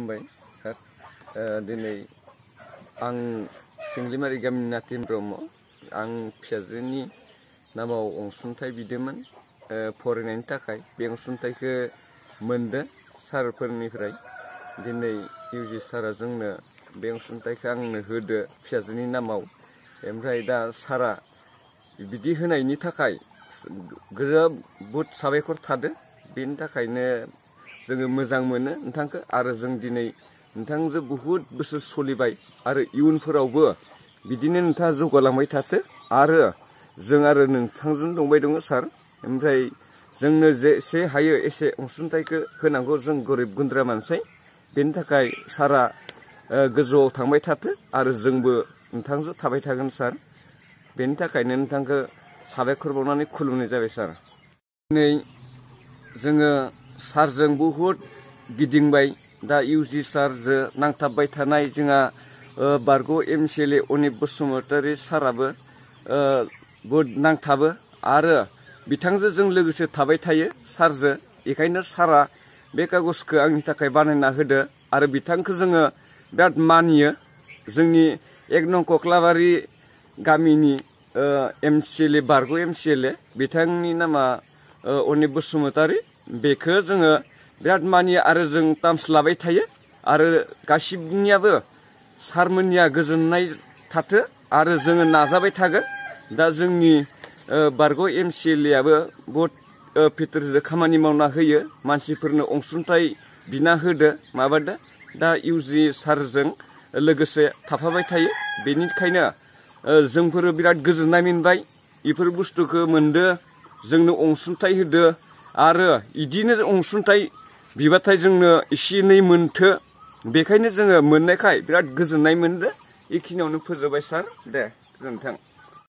खुलुमबाय सार दिनै आं सिंग्लिमारि गामिनि नातिन ब्रह्म आं फिसाजोनि नामाव अनसुंथाइ बिदोंमोन फरायनायनि थाखाय बे अनसुंथाइखौ मोनदों सारफोरनिफ्राय दिनै इउजि सारा जोंनो बे अनसुंथाइखौ आंनो होदो फिसाजोनि नामाव ओमफ्राय दा सारा बिदि होनायनि थाखाय जोबोद साबायखर थादो बेनि थाखायनो जोङो मोजां मोनो नोंथांखौ आरो जों दिनै नोंथांजों बहुद बोसोर सोलिबाय आरो इयुनफोरावबो बिदिनो नोंथाङा जौगालांबाय थाथो आरो जों आरो नोंथांजों दंबाय दङ सार ओमफ्राय जोंनो जेसे हायो एसे अनसुंथाइखौ होनांगौ जों गरिब गुन्द्रा मानसि बेनि थाखाय सारा गोजौआव थांबाय थाथो आरो जोंबो नोंथांजों थाबाय थागोन सार बेनि थाखायनो नोंथांखौ साबायखर बावनानै खुलुमनाय जाबाय सार दिनै जोङो सारजों बहुद गिदिंबाय दा इउजि सारजों नांथाबबाय थानाय जोंहा बारग' एमसिएलए अनिप बसुमतारी साराबो बहुद नांथाबो आरो बिथांजों जों लोगोसे थाबाय थायो सारजों बेखायनो सारा बे कागजखौ आंनि थाखाय बानायना होदो आरो बिथांखौ जोङो बिराद मानियो जोंनि 1 नं कक्लाबारि गामिनि एमसिएलए बारग' एमसिएलए बिथांनि नामा अनिप बसुमतारी बेखौ जोङो बिराद मानियो आरो जों टार्म्स लाबाय थायो आरो गासिबनियाबो सारमोननिया गोजोननाय थाथो आरो जोङो नाजाबाय थागोन दा जोंनि बारग' एमसिएलएआबो बहुद भितोरजों खामानि मावना होयो मानसिफोरनो अनसुंथाइ बिना होदो माबादो दा इउजि सारजों लोगोसे थाफाबाय थायो बेनिखायनो जोंफोरो बिराद गोजोननाय मोनबाय बेफोर बुस्थुखौ मोनदो जोंनो अनसुंथाइ होदो आरो इदिनो अनसुंथाइ बिबाथाय जोंनो एसे एनै मोनथो बेखायनो जोङो मोननायखाय बिराद गोजोननाय मोनदो बेखिनियावनो फोजोबबाय सार दे गोजोन्थों।